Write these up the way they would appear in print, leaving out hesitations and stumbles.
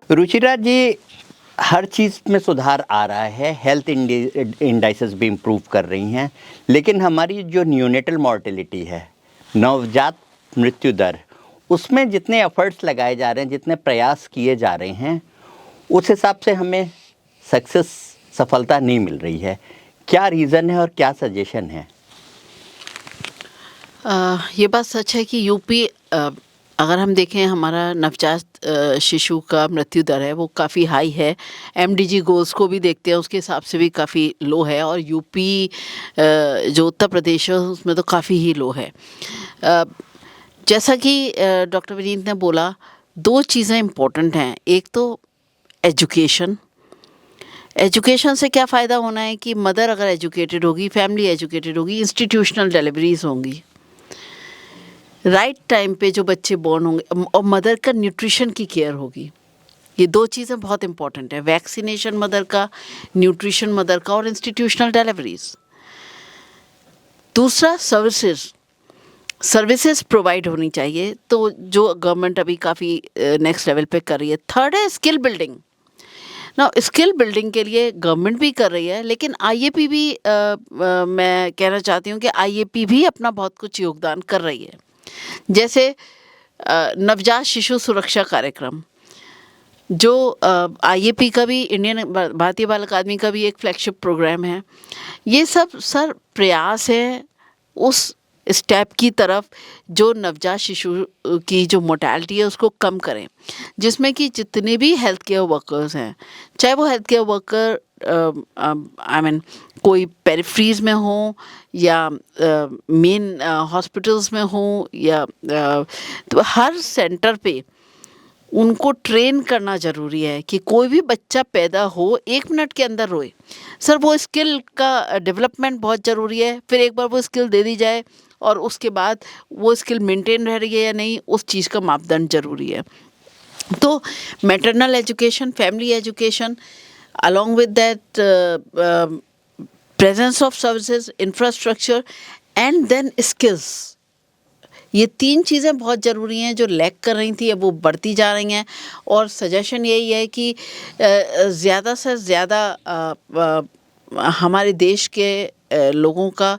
रुचिरा जी, हर चीज़ में सुधार आ रहा है, हेल्थ इंडाइसेस भी इम्प्रूव कर रही हैं, लेकिन हमारी जो न्यूनेटल मॉर्टेलिटी है, नवजात मृत्यु दर, उसमें जितने एफर्ट्स लगाए जा रहे हैं, जितने प्रयास किए जा रहे हैं, उस हिसाब से हमें सफलता नहीं मिल रही है। क्या रीज़न है और क्या सजेशन है? ये बात सच है कि यूपी, अगर हम देखें, हमारा नवजात शिशु का मृत्यु दर है वो काफ़ी हाई है। एमडीजी गोल्स को भी देखते हैं, उसके हिसाब से भी काफ़ी लो है, और यूपी जो उत्तर प्रदेश है उसमें तो काफ़ी ही लो है। जैसा कि डॉक्टर विनीत ने बोला, दो चीज़ें इम्पोर्टेंट हैं। एक तो एजुकेशन। एजुकेशन से क्या फ़ायदा होना है कि मदर अगर एजुकेटेड होगी, फैमिली एजुकेटेड होगी, इंस्टीट्यूशनल डिलीवरीज होंगी, राइट टाइम पे जो बच्चे बॉर्न होंगे, और मदर का न्यूट्रिशन की केयर होगी। ये दो चीज़ें बहुत इंपॉर्टेंट है, वैक्सीनेशन मदर का, न्यूट्रिशन मदर का, और इंस्टीट्यूशनल डिलीवरीज। दूसरा, सर्विसेज प्रोवाइड होनी चाहिए, तो जो गवर्नमेंट अभी काफ़ी नेक्स्ट लेवल पे कर रही है। थर्ड है स्किल बिल्डिंग। ना, स्किल बिल्डिंग के लिए गवर्नमेंट भी कर रही है, लेकिन आईएपी भी, मैं कहना चाहती हूँ कि आईएपी भी अपना बहुत कुछ योगदान कर रही है। जैसे नवजात शिशु सुरक्षा कार्यक्रम, जो आईएपी का भी, इंडियन भारतीय बाल अकादमी का भी एक फ्लैगशिप प्रोग्राम है। ये सब सर प्रयास है उस स्टेप की तरफ जो नवजात शिशु की जो मोर्टेलिटी है उसको कम करें, जिसमें कि जितने भी हेल्थ केयर वर्कर्स हैं, चाहे वो हेल्थ केयर वर्कर कोई पेरिफ्रीज में हो या मेन हॉस्पिटल्स में हो, या तो हर सेंटर पे उनको ट्रेन करना ज़रूरी है कि कोई भी बच्चा पैदा हो 1 मिनट के अंदर रोए। सर, वो स्किल का डेवलपमेंट बहुत ज़रूरी है। फिर एक बार वो स्किल दे दी जाए और उसके बाद वो स्किल मेंटेन रह रही है या नहीं, उस चीज़ का मापदंड ज़रूरी है। तो maternal education, family education, along with that presence of services, infrastructure and then skills, ये 3 चीज़ें बहुत ज़रूरी हैं जो लैक कर रही थी, अब वो बढ़ती जा रही हैं। और सजेशन यही है कि ज़्यादा से ज़्यादा हमारे देश के लोगों का,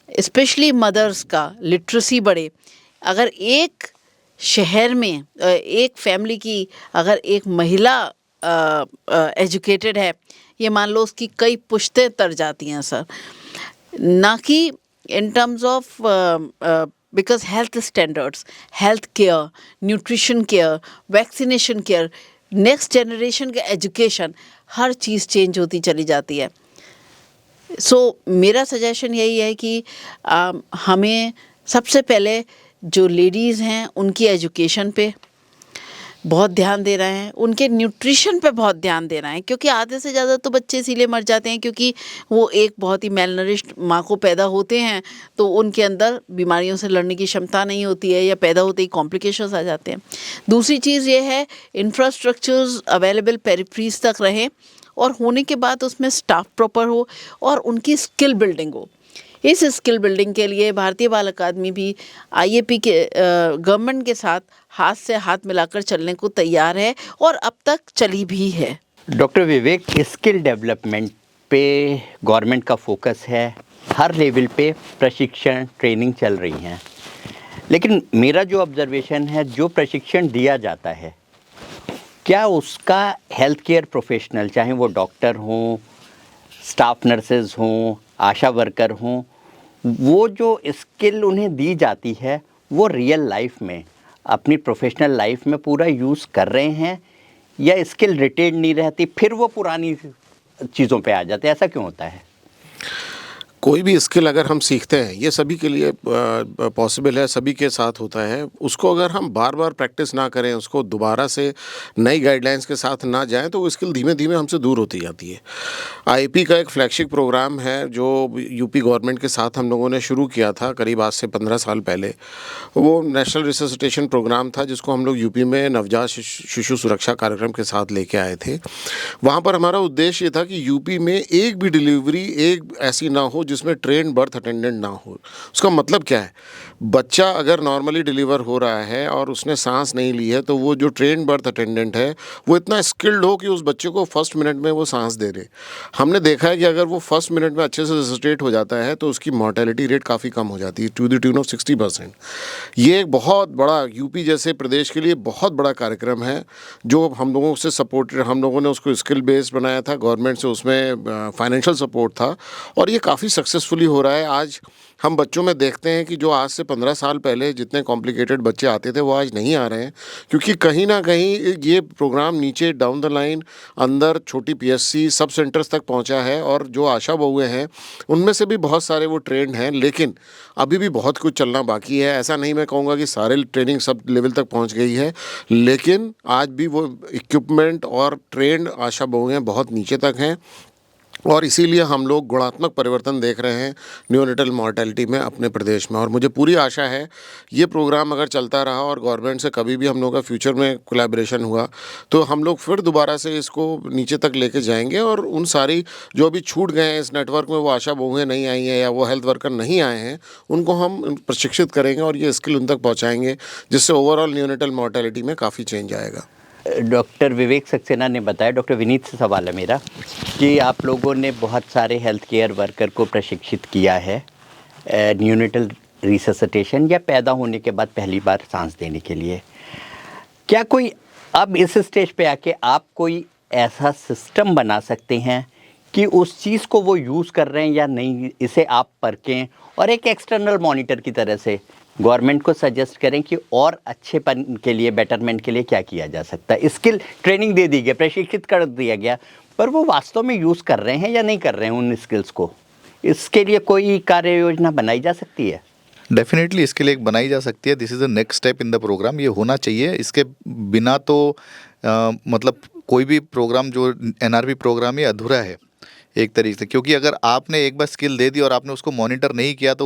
स्पेशली मदर्स का लिटरेसी बढ़े। अगर एक शहर में एक फैमिली की अगर एक महिला एजुकेटेड है, ये मान लो उसकी कई पुश्तें तर जाती हैं सर। ना कि in terms of, because health standards, health care, nutrition care, vaccination care, next generation का एजुकेशन, हर चीज़ चेंज होती चली जाती है। मेरा सजेशन यही है कि हमें सबसे पहले जो लेडीज़ हैं उनकी एजुकेशन पे बहुत ध्यान दे रहे हैं, उनके न्यूट्रिशन पे बहुत ध्यान दे रहे हैं, क्योंकि आधे से ज़्यादा तो बच्चे इसीलिए मर जाते हैं क्योंकि वो एक बहुत ही मेलनरिश्ड माँ को पैदा होते हैं, तो उनके अंदर बीमारियों से लड़ने की क्षमता नहीं होती है, या पैदा होते ही कॉम्प्लिकेशंस आ जाते हैं। दूसरी चीज़ ये है, इंफ्रास्ट्रक्चर्स अवेलेबल पेरिफ्रीज तक रहें, और होने के बाद उसमें स्टाफ प्रॉपर हो और उनकी स्किल बिल्डिंग हो। इस स्किल बिल्डिंग के लिए भारतीय बाल अकादमी भी आईएपी के गवर्नमेंट के साथ हाथ से हाथ मिलाकर चलने को तैयार है, और अब तक चली भी है। डॉक्टर विवेक, स्किल डेवलपमेंट पे गवर्नमेंट का फोकस है, हर लेवल पे प्रशिक्षण, ट्रेनिंग चल रही हैं, लेकिन मेरा जो ऑब्जर्वेशन है, जो प्रशिक्षण दिया जाता है, क्या उसका हेल्थ केयर प्रोफेशनल, चाहे वो डॉक्टर हों, स्टाफ नर्सेज हों, आशा वर्कर हों, वो जो स्किल उन्हें दी जाती है वो रियल लाइफ में, अपनी प्रोफेशनल लाइफ में पूरा यूज़ कर रहे हैं, या स्किल रिटेन नहीं रहती, फिर वो पुरानी चीज़ों पे आ जाते हैं? ऐसा क्यों होता है? कोई भी स्किल अगर हम सीखते हैं, ये सभी के लिए पॉसिबल है, सभी के साथ होता है। उसको अगर हम बार बार प्रैक्टिस ना करें, उसको दोबारा से नई गाइडलाइंस के साथ ना जाएं, तो वो स्किल धीमे धीमे हमसे दूर होती जाती है। आईपी का एक फ्लैगशिप प्रोग्राम है जो यूपी गवर्नमेंट के साथ हम लोगों ने शुरू किया था करीब आज से 15 साल पहले। वो नेशनल रिसर्सिटेशन प्रोग्राम था जिसको हम लोग यूपी में नवजात शिशु सुरक्षा कार्यक्रम के साथ लेके आए थे। वहाँ पर हमारा उद्देश्य ये था कि यूपी में एक भी डिलीवरी एक ऐसी ना हो जिसमें ट्रेन बर्थ अटेंडेंट ना हो। उसका मतलब क्या है? बच्चा अगर नॉर्मली डिलीवर हो रहा है और उसने सांस नहीं ली है, तो वो जो ट्रेन बर्थ अटेंडेंट है वो इतना स्किल्ड हो कि उस बच्चे को फर्स्ट मिनट में वो सांस दे दे। हमने देखा है कि अगर वो फर्स्ट मिनट में अच्छे से रिससिटेट हो जाता है तो उसकी मॉर्टेलिटी रेट काफ़ी कम हो जाती है, टू द ट्यून ऑफ 60%। ये एक बहुत बड़ा, यूपी जैसे प्रदेश के लिए बहुत बड़ा कार्यक्रम है जो हम लोगों से सपोर्ट, हम लोगों ने उसको स्किल बेस्ड बनाया था, गवर्नमेंट से उसमें फाइनेंशियल सपोर्ट था और ये काफ़ी सक्सेसफुली हो रहा है। आज हम बच्चों में देखते हैं कि जो आज से 15 साल पहले जितने कॉम्प्लिकेटेड बच्चे आते थे वो आज नहीं आ रहे हैं, क्योंकि कहीं ना कहीं ये प्रोग्राम नीचे डाउन द लाइन अंदर छोटी पीएससी सब सेंटर्स तक पहुंचा है और जो आशा बहुएं हैं उनमें से भी बहुत सारे वो ट्रेंड हैं, लेकिन अभी भी बहुत कुछ चलना बाकी है। ऐसा नहीं मैं कहूँगा कि सारे ट्रेनिंग सब लेवल तक पहुँच गई है, लेकिन आज भी वो इक्विपमेंट और ट्रेंड आशा बहुएं बहुत नीचे तक हैं और इसीलिए हम लोग गुणात्मक परिवर्तन देख रहे हैं न्यूनेटल मॉर्टेलिटी में अपने प्रदेश में। और मुझे पूरी आशा है ये प्रोग्राम अगर चलता रहा और गवर्नमेंट से कभी भी हम लोग का फ्यूचर में कोलैबोरेशन हुआ तो हम लोग फिर दोबारा से इसको नीचे तक लेके जाएंगे और उन सारी जो अभी छूट गए हैं इस नेटवर्क में, वो आशा बहुएं नहीं आई हैं या वो हेल्थ वर्कर नहीं आए हैं, उनको हम प्रशिक्षित करेंगे और ये स्किल उन तक पहुँचाएँगे, जिससे ओवरऑल न्यूनेटल मॉर्टेलिटी में काफ़ी चेंज आएगा। डॉक्टर विवेक सक्सेना ने बताया, डॉक्टर विनीत से सवाल है मेरा कि आप लोगों ने बहुत सारे हेल्थ केयर वर्कर को प्रशिक्षित किया है न्यूनेटल रिससिटेशन या पैदा होने के बाद पहली बार सांस देने के लिए। क्या कोई अब इस स्टेज पे आके आप कोई ऐसा सिस्टम बना सकते हैं कि उस चीज़ को वो यूज़ कर रहे हैं या नहीं, इसे आप परखें और एक एक्सटर्नल मॉनिटर की तरह से गवर्नमेंट को सजेस्ट करें कि और अच्छेपन के लिए, बेटरमेंट के लिए क्या किया जा सकता है? स्किल ट्रेनिंग दे दी गई, प्रशिक्षित कर दिया गया, पर वो वास्तव में यूज़ कर रहे हैं या नहीं कर रहे हैं उन स्किल्स को? इसके लिए कोई कार्य योजना बनाई जा सकती है? डेफिनेटली इसके लिए एक बनाई जा सकती है। This is the next step in the program. ये होना चाहिए। इसके बिना तो मतलब कोई भी प्रोग्राम जो एनआरपी प्रोग्राम ये अधूरा है एक तरीके से, क्योंकि अगर आपने एक बार स्किल दे दी और आपने उसको मॉनिटर नहीं किया तो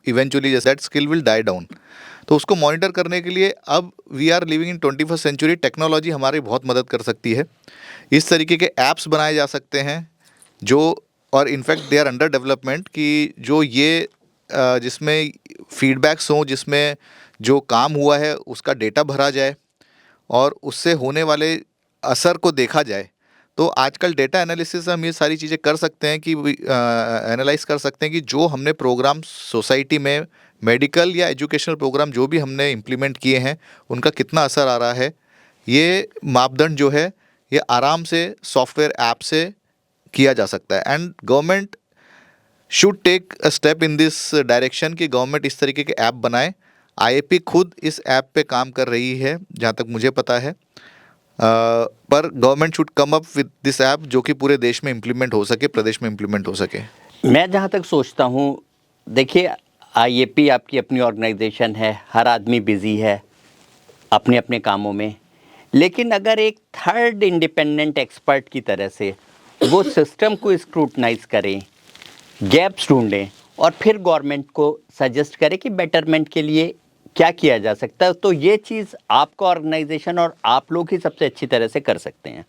eventually that skill will die down. तो उसको मॉनिटर करने के लिए अब we are living in 21st century, technology हमारी बहुत मदद कर सकती है। इस तरीके के ऐप्स बनाए जा सकते हैं जो, और in fact they are under development, कि जो ये जिसमें फीडबैक्स हों, जिसमें जो काम हुआ है उसका डेटा भरा जाए और उससे होने वाले असर को देखा जाए। तो आजकल डेटा एनालिसिस हम ये सारी चीज़ें कर सकते हैं कि एनालाइज कर सकते हैं कि जो हमने प्रोग्राम सोसाइटी में मेडिकल या एजुकेशनल प्रोग्राम जो भी हमने इम्प्लीमेंट किए हैं उनका कितना असर आ रहा है। ये मापदंड जो है ये आराम से सॉफ्टवेयर ऐप से किया जा सकता है। And government should take a step in this direction कि गवर्नमेंट इस तरीके के ऐप बनाए। आईएपी खुद इस ऐप पे काम कर रही है जहाँ तक मुझे पता है, पर government should come up with this app जो कि पूरे देश में इम्प्लीमेंट हो सके, प्रदेश में इम्प्लीमेंट हो सके। मैं जहाँ तक सोचता हूँ, देखिए आईएपी आपकी अपनी ऑर्गेनाइजेशन है, हर आदमी बिजी है अपने अपने कामों में, लेकिन अगर एक थर्ड इंडिपेंडेंट एक्सपर्ट की तरह से वो सिस्टम को स्क्रूटनाइज करें, गैप्स ढूंढें और फिर गवर्नमेंट को सजेस्ट करें कि बेटरमेंट के लिए क्या किया जा सकता है, तो ये चीज़ आपका ऑर्गेनाइजेशन और आप लोग ही सबसे अच्छी तरह से कर सकते हैं।